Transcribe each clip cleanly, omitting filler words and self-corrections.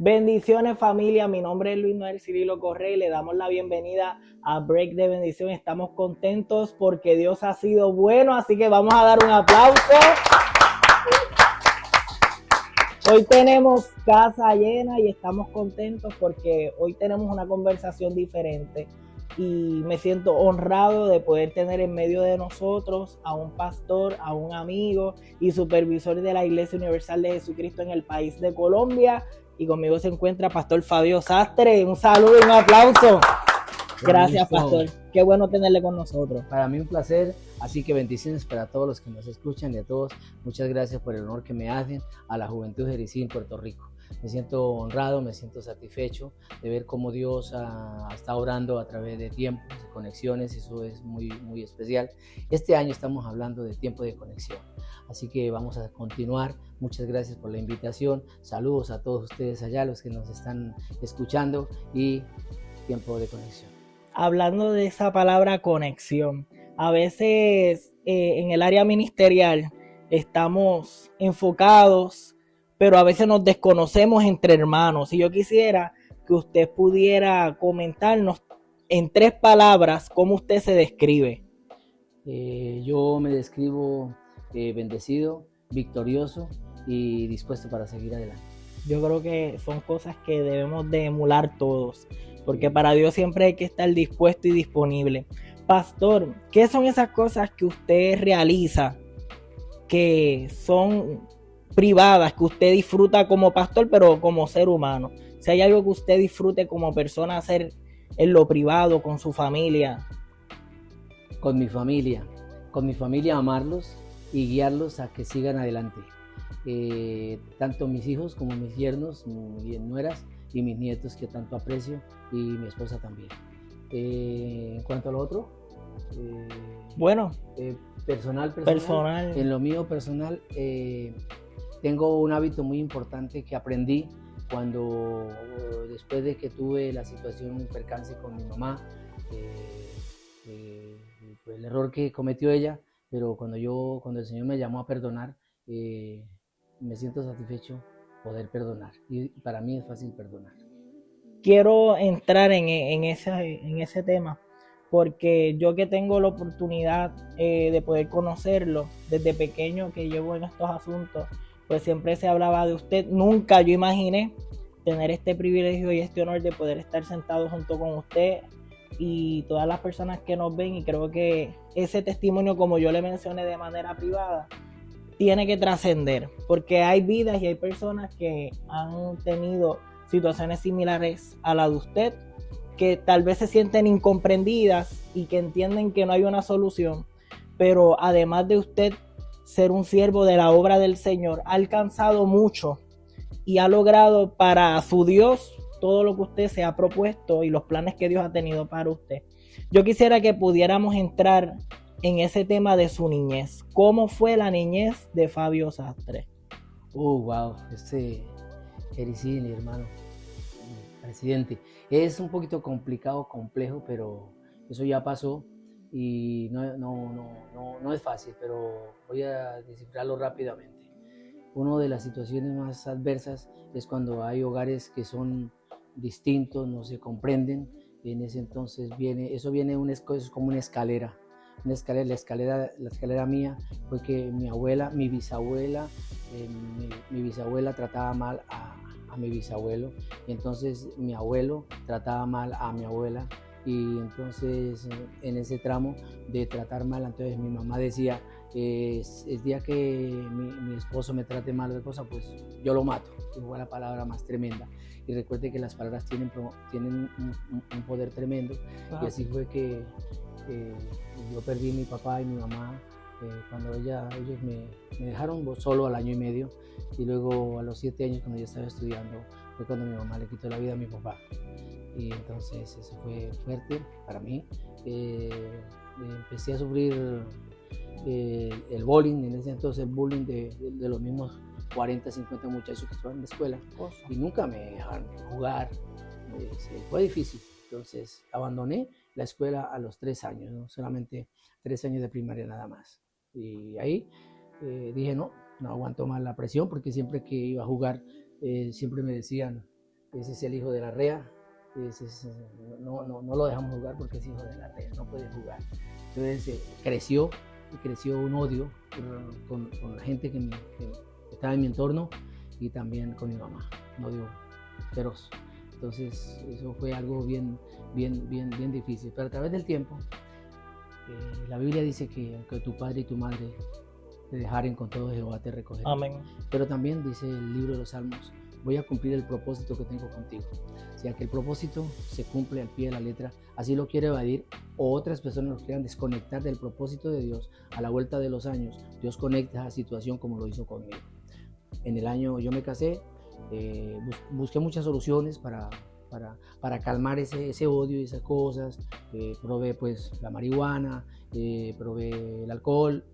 Bendiciones familia, mi nombre es Luis Noel Cirilo Correa y le damos la bienvenida a Break de Bendición. Estamos contentos porque Dios ha sido bueno, así que vamos a dar un aplauso. Hoy tenemos casa llena y estamos contentos porque hoy tenemos una conversación diferente y me siento honrado de poder tener en medio de nosotros a un pastor, a un amigo y supervisor de la Iglesia Universal de Jesucristo en el país de Colombia. Y conmigo se encuentra Pastor Fabio Sastre. Un saludo y un aplauso. Gracias, Pastor. Qué bueno tenerle con nosotros. Para mí un placer, así que bendiciones para todos los que nos escuchan y a todos. Muchas gracias por el honor que me hacen a la juventud de Jericí en Puerto Rico. Me siento honrado, me siento satisfecho de ver cómo Dios está obrando a través de tiempos, de conexiones, eso es muy especial. Este año estamos hablando de tiempo de conexión, así que vamos a continuar. Muchas gracias por la invitación, saludos a todos ustedes allá, los que nos están escuchando, y tiempo de conexión. Hablando de esa palabra conexión, a veces en el área ministerial estamos enfocados, pero a veces nos desconocemos entre hermanos. Y yo quisiera que usted pudiera comentarnos en 3 palabras cómo usted se describe. Yo me describo bendecido, victorioso y dispuesto para seguir adelante. Yo creo que son cosas que debemos de emular todos, porque para Dios siempre hay que estar dispuesto y disponible. Pastor, ¿qué son esas cosas que usted realiza que son privadas, que usted disfruta como pastor, pero como ser humano? Si hay algo que usted disfrute como persona hacer en lo privado, con su familia. Con mi familia amarlos y guiarlos a que sigan adelante. Tanto mis hijos como mis yernos, mis nueras y mis nietos que tanto aprecio, y mi esposa también. En cuanto a lo otro, personal, en lo mío personal, tengo un hábito muy importante que aprendí cuando, después de que tuve la situación, un percance con mi mamá, el error que cometió ella, pero cuando el Señor me llamó a perdonar, me siento satisfecho poder perdonar, y para mí es fácil perdonar. Quiero entrar en ese tema, porque yo que tengo la oportunidad de poder conocerlo desde pequeño, que llevo en estos asuntos, pues siempre se hablaba de usted. Nunca yo imaginé tener este privilegio y este honor de poder estar sentado junto con usted y todas las personas que nos ven, y creo que ese testimonio, como yo le mencioné de manera privada, tiene que trascender, porque hay vidas y hay personas que han tenido situaciones similares a la de usted, que tal vez se sienten incomprendidas y que entienden que no hay una solución, pero además de usted ser un siervo de la obra del Señor, ha alcanzado mucho y ha logrado para su Dios todo lo que usted se ha propuesto y los planes que Dios ha tenido para usted. Yo quisiera que pudiéramos entrar en ese tema de su niñez. ¿Cómo fue la niñez de Fabio Sastre? Wow, Jericí, mi hermano, presidente, es un poquito complicado, complejo, pero eso ya pasó y no es fácil, pero voy a descifrarlo rápidamente. Una de las situaciones más adversas es cuando hay hogares que son distintos, no se comprenden. En ese entonces eso es como una escalera. La escalera mía fue que mi bisabuela trataba mal a mi bisabuelo, y entonces mi abuelo trataba mal a mi abuela, y entonces en ese tramo de tratar mal, entonces mi mamá decía, el día que mi esposo me trate mal de cosa, pues yo lo mato. Y fue la palabra más tremenda. Y recuerde que las palabras tienen un poder tremendo. Wow. Y así fue que yo perdí a mi papá y mi mamá cuando ellos me dejaron solo al año y medio, y luego a los 7 años, cuando yo estaba estudiando, fue cuando mi mamá le quitó la vida a mi papá. Y entonces eso fue fuerte para mí. Empecé a sufrir el bullying, en ese entonces el bullying de los mismos 40, 50 muchachos que estaban en la escuela, y nunca me dejaron jugar. Fue difícil. Entonces abandoné la escuela a los 3 años, ¿no? Solamente 3 años de primaria nada más. Y ahí dije, no aguanto más la presión, porque siempre que iba a jugar siempre me decían, ese es el hijo de la rea, no lo dejamos jugar porque es hijo de la rea, no puede jugar. Entonces creció un odio con la gente que estaba en mi entorno y también con mi mamá, un odio feroz. Entonces eso fue algo bien difícil, pero a través del tiempo la Biblia dice que aunque tu padre y tu madre te dejaren, con todo Jehová te recogerá. Amén. Pero también dice el libro de los Salmos, voy a cumplir el propósito que tengo contigo. O sea, que el propósito se cumple al pie de la letra, así lo quiere evadir, o otras personas lo quieran desconectar del propósito de Dios. A la vuelta de los años, Dios conecta esa situación como lo hizo conmigo. En el año yo me casé, busqué muchas soluciones para calmar ese odio y esas cosas. Probé pues la marihuana, probé el alcohol,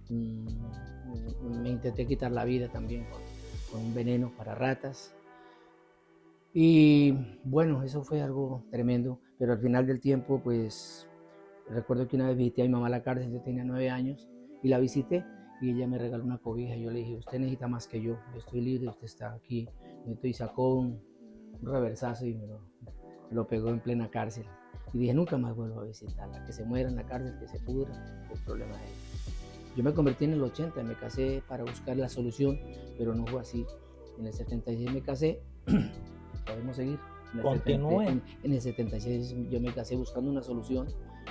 me intenté quitar la vida también con un veneno para ratas. Y bueno, eso fue algo tremendo, pero al final del tiempo, pues recuerdo que una vez visité a mi mamá a la cárcel, yo tenía 9 años, y la visité, y ella me regaló una cobija, y yo le dije, usted necesita más que yo estoy libre, usted está aquí, y sacó un reversazo y me lo pegó en plena cárcel. Y dije, nunca más vuelvo a visitarla, que se muera en la cárcel, que se pudra, el problema de ella. Yo me convertí en el 80, me casé para buscar la solución, pero no fue así. En el 76 me casé, podemos seguir. Continúe. En el 76 yo me casé buscando una solución,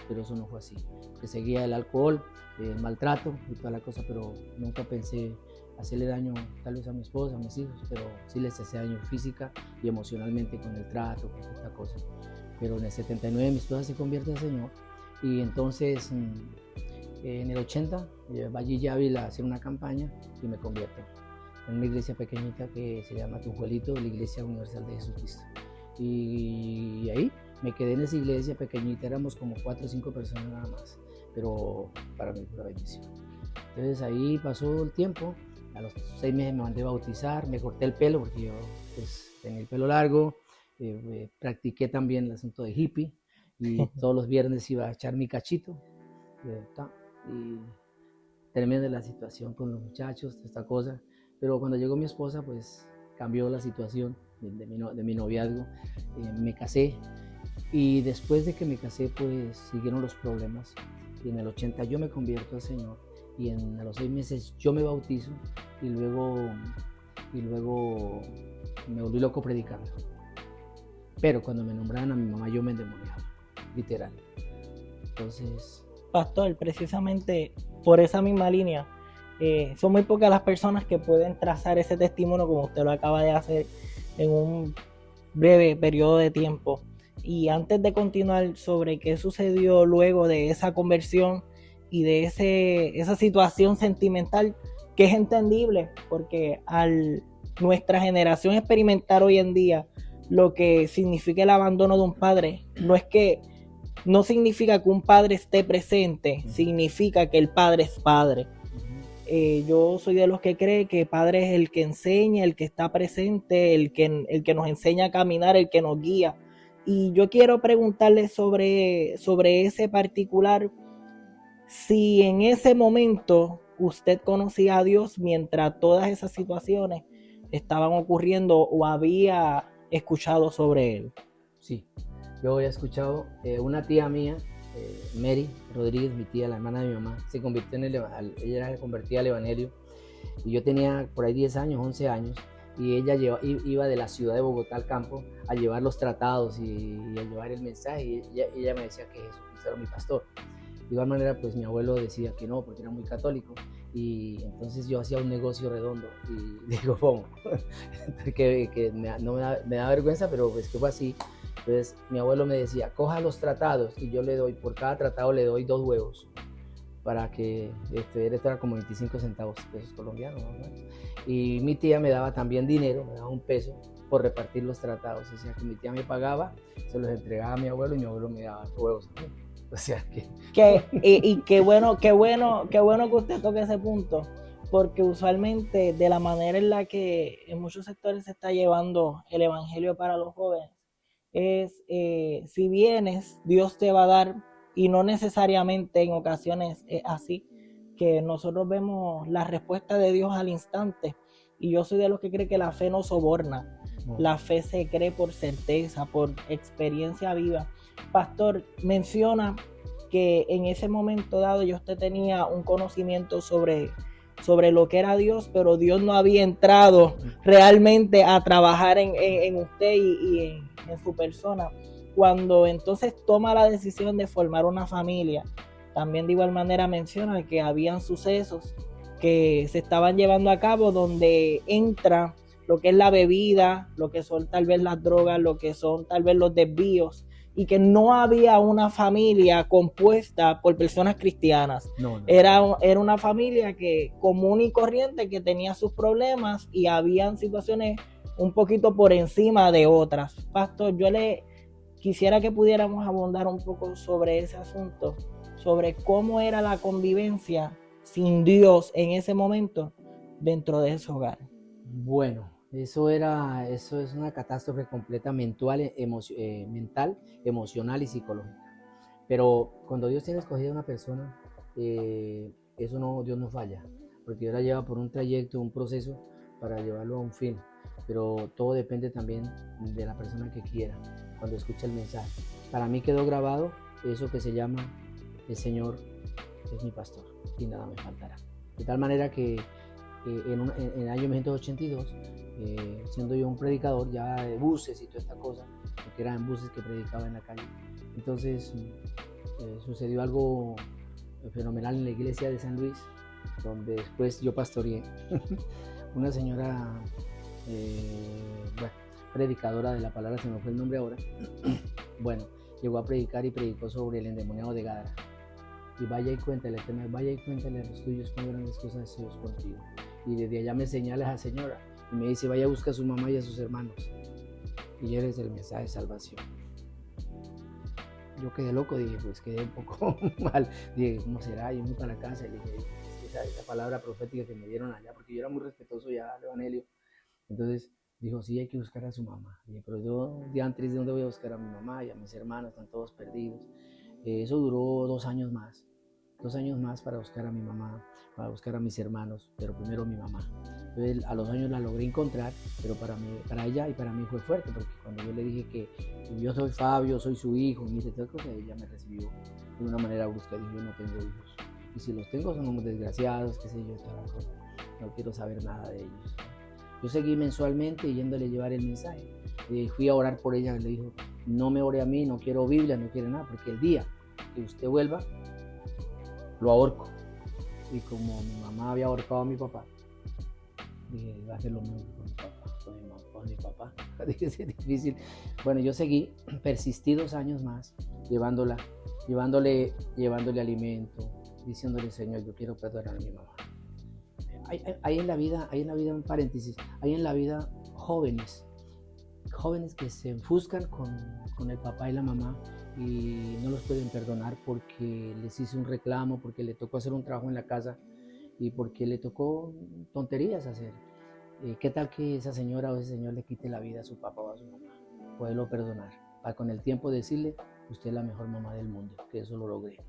pero eso no fue así. Que seguía el alcohol, el maltrato y toda la cosa, pero nunca pensé hacerle daño tal vez a mi esposa, a mis hijos, pero sí les hacía daño física y emocionalmente con el trato, con esta cosa. Pero en el 79 mi esposa se convierte al Señor y entonces en el 80 allí ya vi hacer una campaña y me convierto en una iglesia pequeñita que se llama Tunjuelito, la Iglesia Universal de Jesucristo. Y ahí me quedé en esa iglesia pequeñita, éramos como 4 o 5 personas nada más, pero para mí fue una bendición. Entonces ahí pasó el tiempo, a los 6 meses me mandé a bautizar, me corté el pelo porque yo pues, tenía el pelo largo, practiqué también el asunto de hippie y todos los viernes iba a echar mi cachito y tremenda la situación con los muchachos, esta cosa, pero cuando llegó mi esposa pues cambió la situación de mi noviazgo, me casé y después de que me casé pues siguieron los problemas y en el 80 yo me convierto al Señor y a los 6 meses yo me bautizo y luego me volví loco predicando. Pero cuando me nombraron a mi mamá yo me endemoniaba, literal. Entonces... Pastor, precisamente por esa misma línea, son muy pocas las personas que pueden trazar ese testimonio como usted lo acaba de hacer en un breve periodo de tiempo. Y antes de continuar sobre qué sucedió luego de esa conversión y de esa situación sentimental, que es entendible, porque al nuestra generación experimentar hoy en día lo que significa el abandono de un padre, no significa que un padre esté presente, significa que el padre es padre. Yo soy de los que cree que padre es el que enseña, el que está presente, el que nos enseña a caminar, el que nos guía. Y yo quiero preguntarle sobre ese particular, si en ese momento usted conocía a Dios mientras todas esas situaciones estaban ocurriendo o había escuchado sobre él. Sí, yo había escuchado, una tía mía, Mary Rodríguez, mi tía, la hermana de mi mamá, se convirtió ella era convertida al Evangelio y yo tenía por ahí 10 años, 11 años y ella iba de la ciudad de Bogotá al campo a llevar los tratados y a llevar el mensaje y ella me decía que Jesucristo era mi pastor. De igual manera pues mi abuelo decía que no porque era muy católico y entonces yo hacía un negocio redondo y digo, ¿cómo? que me da vergüenza, pero pues que fue así. Entonces mi abuelo me decía, coja los tratados y yo le doy, por cada tratado le doy 2 huevos para que esto era como 25 centavos, pesos colombianos, ¿no? Y mi tía me daba también dinero, me daba $1 por repartir los tratados, o sea que mi tía me pagaba, se los entregaba a mi abuelo y mi abuelo me daba huevos. O sea y qué bueno que usted toque ese punto, porque usualmente de la manera en la que en muchos sectores se está llevando el evangelio para los jóvenes es, si vienes, Dios te va a dar, y no necesariamente en ocasiones es así, que nosotros vemos la respuesta de Dios al instante, y yo soy de los que cree que la fe no soborna. No. La fe se cree por certeza, por experiencia viva. Pastor, menciona que en ese momento dado ya usted tenía un conocimiento sobre lo que era Dios, pero Dios no había entrado realmente a trabajar en usted y en su persona. Cuando entonces toma la decisión de formar una familia, también de igual manera menciona que habían sucesos que se estaban llevando a cabo donde entra lo que es la bebida, lo que son tal vez las drogas, lo que son tal vez los desvíos, y que no había una familia compuesta por personas cristianas. No. Era una familia que común y corriente, que tenía sus problemas y habían situaciones un poquito por encima de otras. Pastor, yo le quisiera que pudiéramos abundar un poco sobre ese asunto, sobre cómo era la convivencia sin Dios en ese momento dentro de ese hogar. Bueno, eso es una catástrofe completa mental, emocional y psicológica. Pero cuando Dios tiene escogida a una persona, Dios no falla, porque Dios la lleva por un trayecto, un proceso para llevarlo a un fin. Pero todo depende también de la persona que quiera, cuando escucha el mensaje. Para mí quedó grabado eso que se llama: el Señor es mi pastor y nada me faltará. De tal manera que en el año 1982, siendo yo un predicador ya de buses y toda esta cosa, porque eran buses que predicaba en la calle, entonces sucedió algo fenomenal en la iglesia de San Luis, donde después yo pastoreé. Una señora, predicadora de la palabra, se me fue el nombre ahora, bueno, llegó a predicar y predicó sobre el endemoniado de Gadara. Y vaya y cuéntale, vaya y cuéntale a los tuyos cuán grandes cosas hace Dios contigo. Y desde allá me señala a esa señora y me dice: vaya a buscar a su mamá y a sus hermanos y lléveles el mensaje de salvación. Yo quedé loco, dije, pues quedé un poco mal. Dije, ¿cómo será? Yo me para la casa y le dije, esa palabra profética que me dieron allá, porque yo era muy respetuoso ya del evangelio. Entonces dijo: sí, hay que buscar a su mamá. Y dije, pero yo, de antes, ¿de dónde voy a buscar a mi mamá y a mis hermanos? Están todos perdidos. Eso duró 2 años más. 2 años más para buscar a mi mamá, para buscar a mis hermanos, pero primero mi mamá. Entonces, a los años la logré encontrar, pero para ella y para mí fue fuerte, porque cuando yo le dije que yo soy Fabio, soy su hijo, y tal cosa, ella me recibió de una manera brusca. Dijo: yo no tengo hijos, y si los tengo son unos desgraciados, qué sé yo, toda la cosa. No quiero saber nada de ellos. Yo seguí mensualmente yéndole a llevar el mensaje. Fui a orar por ella, le dijo: no me ore a mí, no quiero Biblia, no quiero nada, porque el día que usted vuelva, lo ahorco. Y como mi mamá había ahorcado a mi papá, dije, va a hacer lo mismo con mi papá, con mi papá. Dije, es difícil. Bueno, yo seguí, persistí 2 años más, llevándole alimento, diciéndole: Señor, yo quiero perdonar a mi mamá. Hay en la vida un paréntesis, hay en la vida jóvenes que se enfuscan con el papá y la mamá y no los pueden perdonar porque les hizo un reclamo, porque le tocó hacer un trabajo en la casa y porque le tocó tonterías hacer. ¿Qué tal que esa señora o ese señor le quite la vida a su papá o a su mamá? Poderlo perdonar, para con el tiempo decirle: usted es la mejor mamá del mundo, que eso lo logré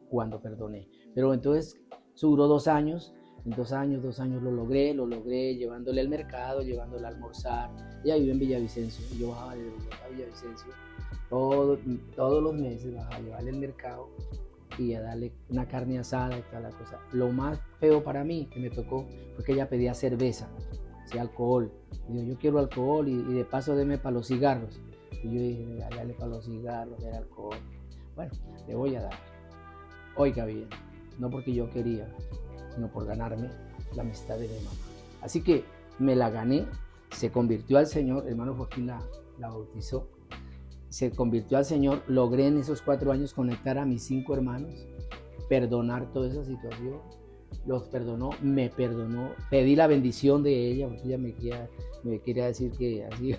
cuando perdoné. Pero entonces eso duró 2 años. En 2 años lo logré llevándole al mercado, llevándole a almorzar. Ella vive en Villavicencio y yo bajaba de Bogotá a Villavicencio todos los meses, bajaba a llevarle al mercado y a darle una carne asada y toda la cosa. Lo más feo para mí que me tocó fue que ella pedía cerveza, alcohol. Y yo quiero alcohol y de paso deme para los cigarros. Y yo dije: dale para los cigarros, el alcohol. Bueno, le voy a dar. Oiga bien, no porque yo quería, sino por ganarme la amistad de mi mamá. Así que me la gané, se convirtió al Señor, hermano Joaquín la bautizó, se convirtió al Señor, logré en esos 4 años conectar a mis 5 hermanos, perdonar toda esa situación, los perdonó, me perdonó, pedí la bendición de ella, porque ella me quería decir que así,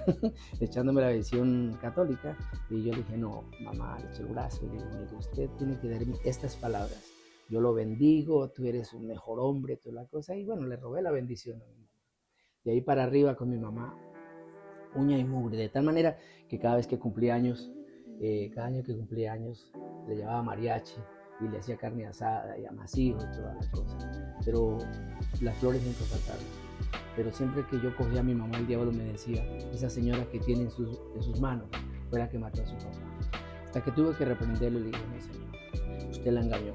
echándome la bendición católica, y yo le dije: no, mamá, le eché el brazo, y le dije: usted tiene que darme estas palabras. Yo lo bendigo, tú eres un mejor hombre, toda la cosa. Y bueno, le robé la bendición a mi mamá. De ahí para arriba con mi mamá, uña y mugre. De tal manera que cada vez que cumplía años, le llevaba mariachi y le hacía carne asada y amasijo y toda la cosa. Pero las flores nunca faltaron. pero siempre que yo cogía a mi mamá, el diablo me decía, esa señora que tiene en sus manos fue la que mató a su papá. Hasta que tuve que reprenderlo y le dije, no señor, usted la engañó.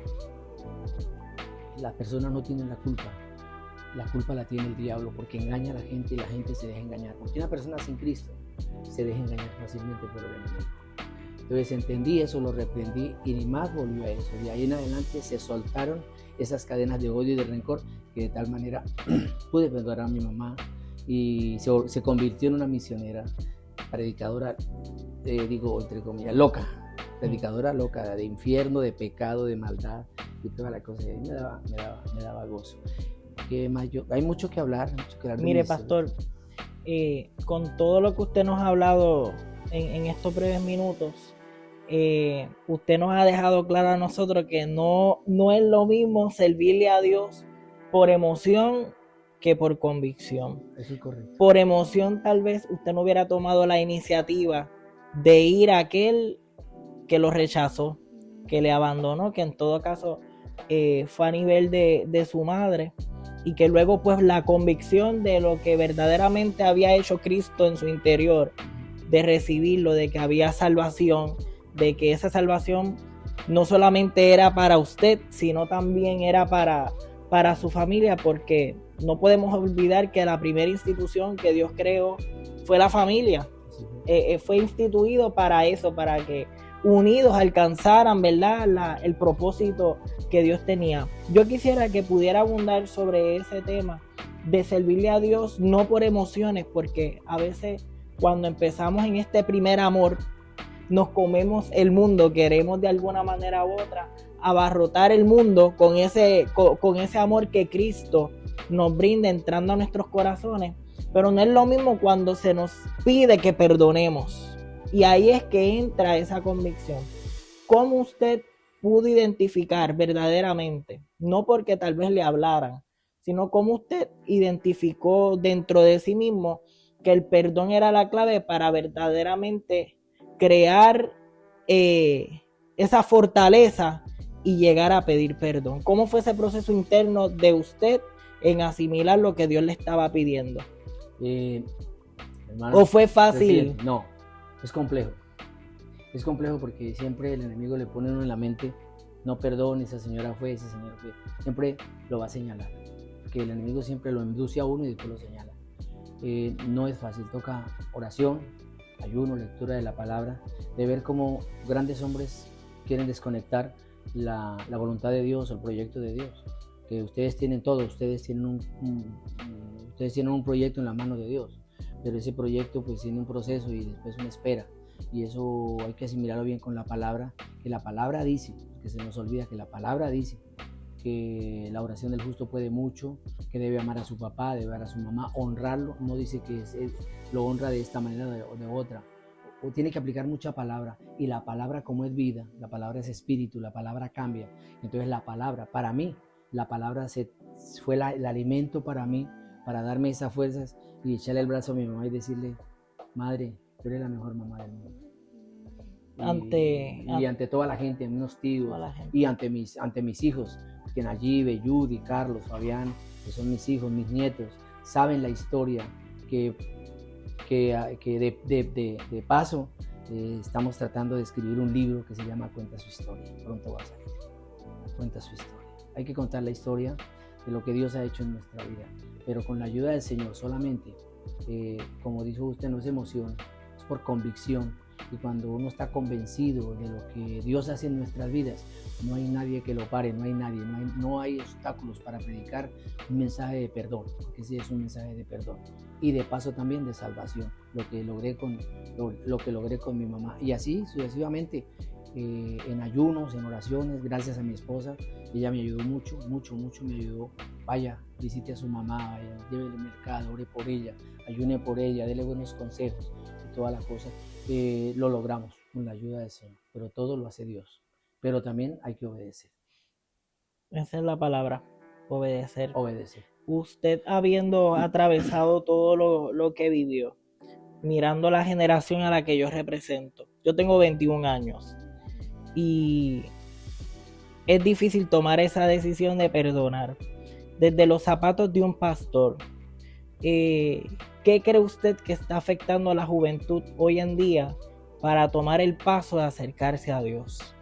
Las personas no tienen la culpa la tiene el diablo, porque engaña a la gente y la gente se deja engañar. Porque una persona sin Cristo se deja engañar fácilmente por el enemigo. Entonces entendí eso, lo reprendí y ni más volvió a eso. De ahí en adelante se soltaron esas cadenas de odio y de rencor, que de tal manera pude perdonar a mi mamá y se convirtió en una misionera, predicadora, digo entre comillas, loca, predicadora loca, de infierno, de pecado, de maldad y toda la cosa. Y me daba gozo. Hay mucho que hablar. Mire, pastor, con todo lo que usted nos ha hablado en estos breves minutos, usted nos ha dejado claro a nosotros que no es lo mismo servirle a Dios por emoción que por convicción. Eso es correcto. Por emoción tal vez usted no hubiera tomado la iniciativa de ir a aquel que lo rechazó, que le abandonó, que en todo caso fue a nivel de su madre, y que luego pues la convicción de lo que verdaderamente había hecho Cristo en su interior, de recibirlo, de que había salvación, de que esa salvación no solamente era para usted, sino también era para su familia, porque no podemos olvidar que la primera institución que Dios creó fue la familia. Fue instituido para eso, para que unidos alcanzaran, ¿verdad?, el propósito que Dios tenía. Yo quisiera que pudiera abundar sobre ese tema de servirle a Dios no por emociones, porque a veces cuando empezamos en este primer amor nos comemos el mundo, queremos de alguna manera u otra abarrotar el mundo con ese amor que Cristo nos brinda entrando a nuestros corazones, pero no es lo mismo cuando se nos pide que perdonemos. Y ahí es que entra esa convicción. ¿Cómo usted pudo identificar verdaderamente? No porque tal vez le hablaran, sino cómo usted identificó dentro de sí mismo que el perdón era la clave para verdaderamente crear esa fortaleza y llegar a pedir perdón. ¿Cómo fue ese proceso interno de usted en asimilar lo que Dios le estaba pidiendo? Hermano, ¿o fue fácil? No, es complejo. Es complejo porque siempre el enemigo le pone uno en la mente, no perdone, esa señora fue, ese señor fue. Siempre lo va a señalar, porque el enemigo siempre lo induce a uno y después lo señala. No es fácil, toca oración, ayuno, lectura de la palabra, de ver cómo grandes hombres quieren desconectar la voluntad de Dios o el proyecto de Dios. Que ustedes tienen todo, ustedes tienen un proyecto en la mano de Dios, pero ese proyecto pues tiene un proceso y después una espera, y eso hay que asimilarlo bien con la palabra, que la palabra dice, que se nos olvida que la palabra dice que la oración del justo puede mucho, que debe amar a su papá, debe amar a su mamá, honrarlo. No dice que lo honra de esta manera o de otra, o tiene que aplicar mucha palabra, y la palabra, como es vida, la palabra es espíritu, la palabra cambia. Entonces la palabra, para mí, la palabra fue el alimento para mí, para darme esas fuerzas y echarle el brazo a mi mamá y decirle, madre, tú eres la mejor mamá del mundo. Y ante toda la gente, mis tíos, y ante mis hijos, que Nayibe, Judy, Carlos, Fabián, que son mis hijos, mis nietos, saben la historia que de paso estamos tratando de escribir un libro que se llama Cuenta su historia. Pronto va a salir. Cuenta su historia. Hay que contar la historia de lo que Dios ha hecho en nuestra vida, pero con la ayuda del Señor solamente. Como dijo usted, no es emoción, es por convicción. Y cuando uno está convencido de lo que Dios hace en nuestras vidas, no hay nadie que lo pare, no hay obstáculos para predicar un mensaje de perdón, porque ese es un mensaje de perdón. Y de paso también de salvación, lo que logré con mi mamá. Y así sucesivamente, en ayunos, en oraciones, gracias a mi esposa, ella me ayudó mucho me ayudó. Vaya, visite a su mamá, vaya, llévele al mercado, ore por ella, ayune por ella, dele buenos consejos y todas las cosas. Lo logramos con la ayuda del Señor, pero todo lo hace Dios. Pero también hay que obedecer. Esa es la palabra, obedecer. Obedecer. Usted, habiendo atravesado todo lo que vivió, mirando la generación a la que yo represento, yo tengo 21 años y es difícil tomar esa decisión de perdonar. Desde los zapatos de un pastor, ¿qué cree usted que está afectando a la juventud hoy en día para tomar el paso de acercarse a Dios?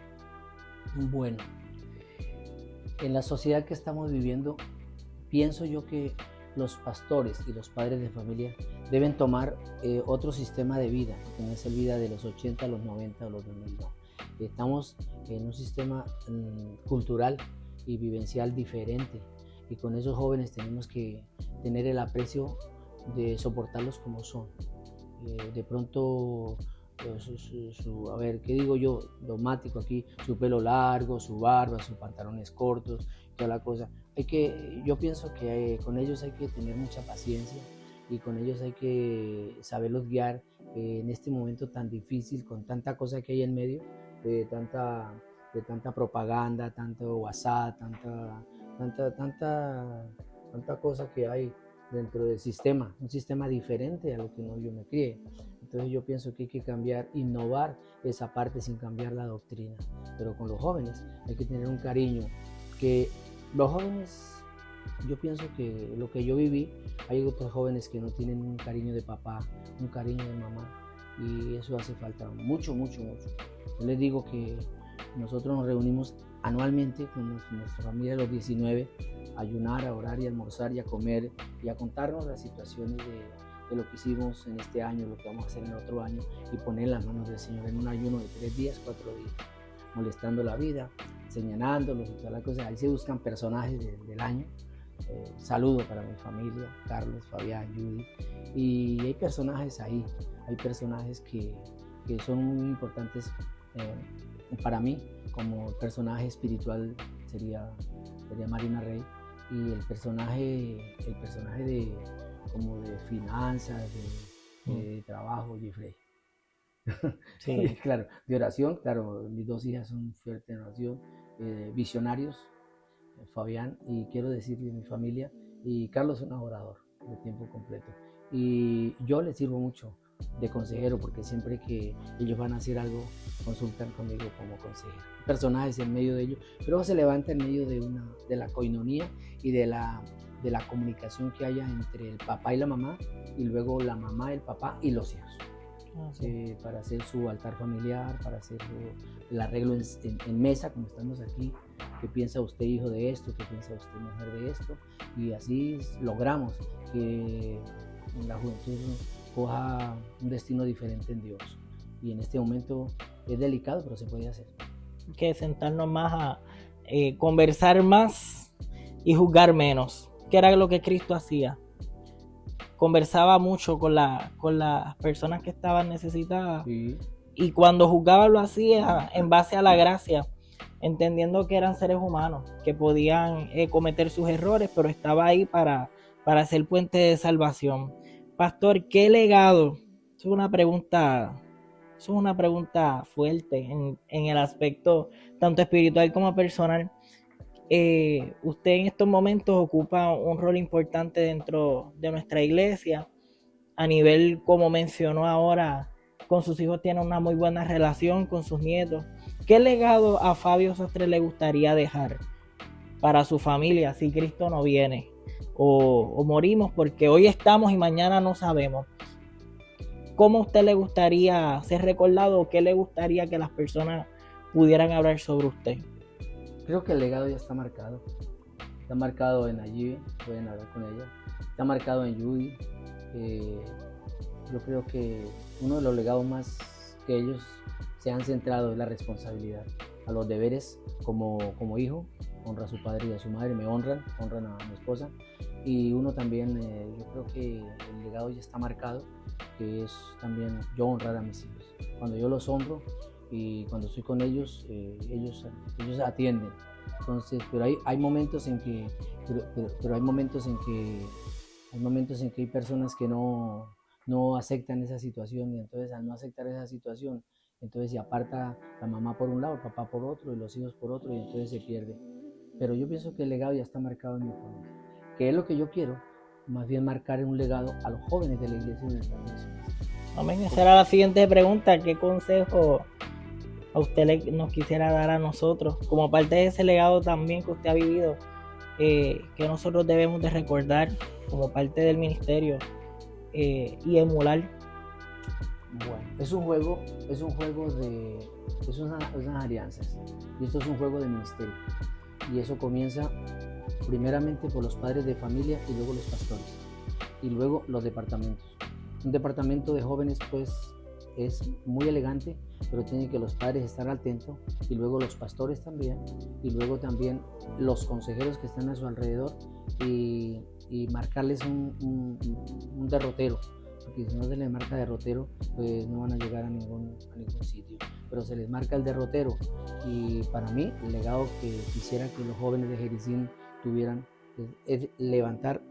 Bueno, en la sociedad que estamos viviendo, pienso yo que los pastores y los padres de familia deben tomar otro sistema de vida, que no es el vida de los 80, los 90 o los 2000, no. Estamos en un sistema cultural y vivencial diferente, y con esos jóvenes tenemos que tener el aprecio de soportarlos como son. De pronto, a ver, ¿qué digo yo? Dogmático aquí, su pelo largo, su barba, sus pantalones cortos, toda la cosa. Yo pienso que con ellos hay que tener mucha paciencia y con ellos hay que saberlos guiar en este momento tan difícil, con tanta cosa que hay en medio, de tanta propaganda, tanto WhatsApp, tanta cosa que hay dentro del sistema, un sistema diferente a lo que yo me crié. Entonces yo pienso que hay que cambiar, innovar esa parte sin cambiar la doctrina. Pero con los jóvenes hay que tener un cariño, que los jóvenes, yo pienso que lo que yo viví, hay otros jóvenes que no tienen un cariño de papá, un cariño de mamá, y eso hace falta mucho, mucho, mucho. Yo les digo que nosotros nos reunimos anualmente con nuestra familia de los 19, a ayunar, a orar y a almorzar y a comer y a contarnos las situaciones de lo que hicimos en este año, lo que vamos a hacer en el otro año, y poner en las manos del Señor en un ayuno de 3 días, 4 días, molestando la vida, señalándolos y toda la cosa. Ahí se buscan personajes del año. Saludo para mi familia, Carlos, Fabián, Judy, y hay personajes ahí, hay personajes que son muy importantes para mí. Como personaje espiritual sería Marina Rey, y el personaje como de finanzas, de trabajo, Jeffrey. Sí. Claro, de oración, claro, mis 2 hijas son fuertes en oración, visionarios, Fabián, y quiero decirle a mi familia, y Carlos es un orador de tiempo completo, y yo les sirvo mucho de consejero, porque siempre que ellos van a hacer algo consultan conmigo como consejero. Personajes en medio de ellos, pero se levanta en medio de la coinonía y de la comunicación que haya entre el papá y la mamá, y luego la mamá, el papá y los hijos. Para hacer su altar familiar, para hacer el arreglo en mesa, como estamos aquí. ¿Qué piensa usted, hijo, de esto? ¿Qué piensa usted, mujer, de esto? Y así logramos que la juventud coja un destino diferente en Dios. Y en este momento es delicado, pero se puede hacer. Que sentarnos más a conversar más y juzgar menos, que era lo que Cristo hacía. Conversaba mucho con las personas que estaban necesitadas, sí. Y cuando juzgaba lo hacía en base a la gracia, entendiendo que eran seres humanos, que podían cometer sus errores, pero estaba ahí para ser puente de salvación. Pastor, ¿qué legado? Es una pregunta fuerte en el aspecto tanto espiritual como personal. Usted en estos momentos ocupa un rol importante dentro de nuestra iglesia, a nivel, como mencionó ahora, con sus hijos tiene una muy buena relación, con sus nietos. ¿Qué legado a Fabio Sastre le gustaría dejar para su familia si Cristo no viene o morimos? Porque hoy estamos y mañana no sabemos. ¿Cómo a usted le gustaría ser recordado o qué le gustaría que las personas pudieran hablar sobre usted? Creo que el legado ya está marcado. Está marcado en allí, pueden hablar con ella. Está marcado en Judy. Yo creo que uno de los legados más que ellos se han centrado es la responsabilidad, a los deberes como hijo. Honra a su padre y a su madre, me honran a mi esposa. Y uno también, yo creo que el legado ya está marcado, que es también yo honrar a mis hijos. Cuando yo los honro y cuando estoy con ellos, ellos atienden. Entonces, pero hay momentos en que, hay momentos en que hay personas que no aceptan esa situación, y entonces al no aceptar esa situación, entonces se aparta la mamá por un lado, el papá por otro y los hijos por otro, y entonces se pierde. Pero yo pienso que el legado ya está marcado en mi familia, que es lo que yo quiero, más bien marcar un legado a los jóvenes de la Iglesia Universal. Amén. Esa era la siguiente pregunta. ¿Qué consejo a usted nos quisiera dar a nosotros como parte de ese legado también que usted ha vivido que nosotros debemos de recordar como parte del ministerio y emular. Bueno, es un juego unas alianzas, y esto es un juego de ministerio, y eso comienza primeramente por los padres de familia y luego los pastores, y luego los departamentos. Un departamento de jóvenes pues es muy elegante, pero tiene que los padres estar atentos, y luego los pastores también, y luego también los consejeros que están a su alrededor, y marcarles un derrotero, porque si no se les marca derrotero, pues no van a llegar a ningún sitio, pero se les marca el derrotero. Y para mí el legado que quisiera que los jóvenes de Jericín tuvieran es levantar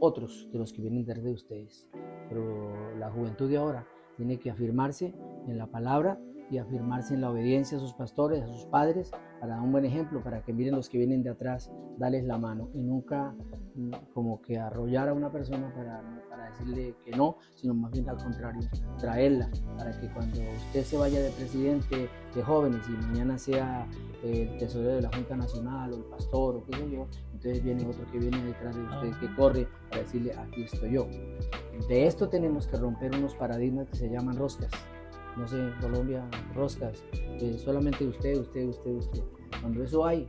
otros de los que vienen detrás de ustedes. Pero la juventud de ahora tiene que afirmarse en la palabra y afirmarse en la obediencia a sus pastores, a sus padres, para dar un buen ejemplo, para que miren los que vienen de atrás, darles la mano, y nunca como que arrollar a una persona para decirle que no, sino más bien al contrario, traerla, para que cuando usted se vaya de presidente de jóvenes y mañana sea el tesorero de la Junta Nacional o el pastor o qué sé yo, entonces viene otro que viene detrás de usted, que corre para decirle, aquí estoy yo. De esto tenemos que romper unos paradigmas que se llaman roscas. No sé, en Colombia, roscas, solamente usted. Cuando eso hay,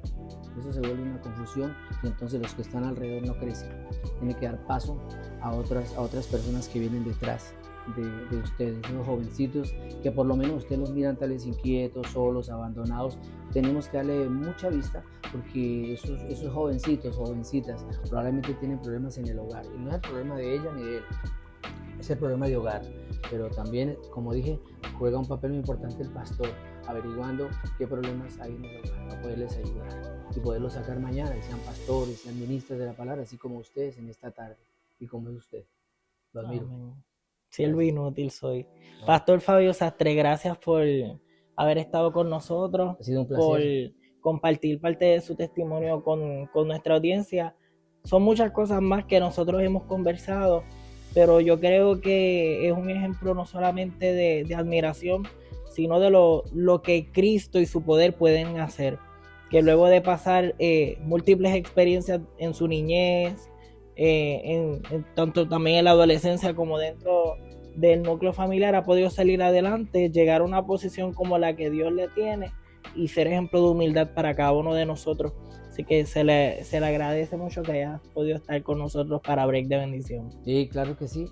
eso se vuelve una confusión, y entonces los que están alrededor no crecen. Tiene que dar paso a otras personas que vienen detrás de ustedes, unos jovencitos que por lo menos ustedes los miran tales inquietos, solos, abandonados. Tenemos que darle mucha vista, porque esos jovencitos, jovencitas, probablemente tienen problemas en el hogar, y no es el problema de ella ni de él, es el problema de hogar. Pero también, como dije, juega un papel muy importante el pastor, averiguando qué problemas hay en el hogar para poderles ayudar y poderlos sacar mañana, y sean pastores, sean ministros de la palabra, así como ustedes en esta tarde, y como es usted. Lo admiro. Amén. Siervo inútil soy. Pastor Fabio Sastre, gracias por haber estado con nosotros, ha sido un por placer compartir parte de su testimonio con nuestra audiencia. Son muchas cosas más que nosotros hemos conversado, pero yo creo que es un ejemplo no solamente de admiración, sino de lo que Cristo y su poder pueden hacer. Que luego de pasar múltiples experiencias en su niñez, tanto también en la adolescencia como dentro del núcleo familiar, ha podido salir adelante, llegar a una posición como la que Dios le tiene y ser ejemplo de humildad para cada uno de nosotros. Así que se le agradece mucho que haya podido estar con nosotros para Break de Bendición. Sí, claro que sí.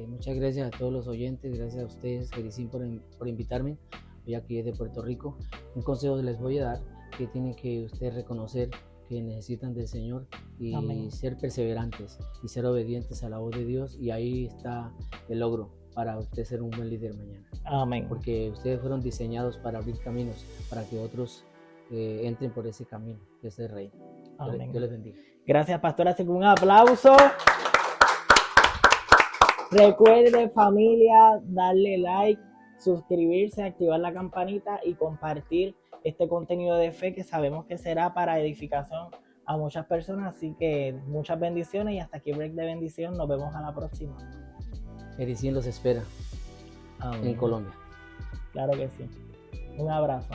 Muchas gracias a todos los oyentes, gracias a ustedes, Jericín, por invitarme. Hoy aquí desde Puerto Rico. Un consejo les voy a dar, que tienen que ustedes reconocer que necesitan del Señor, y Amén, ser perseverantes y ser obedientes a la voz de Dios, y ahí está el logro para usted ser un buen líder mañana. Amén. Porque ustedes fueron diseñados para abrir caminos, para que otros entren por ese camino, de ese reino. Amén. Dios les bendiga. Gracias, pastor. Así que un aplauso. Recuerde, familia, darle like, suscribirse, activar la campanita y compartir este contenido de fe, que sabemos que será para edificación a muchas personas. Así que muchas bendiciones, y hasta aquí Break de Bendición. Nos vemos a la próxima. Jericín los espera. Amén. En Colombia. Claro que sí. Un abrazo.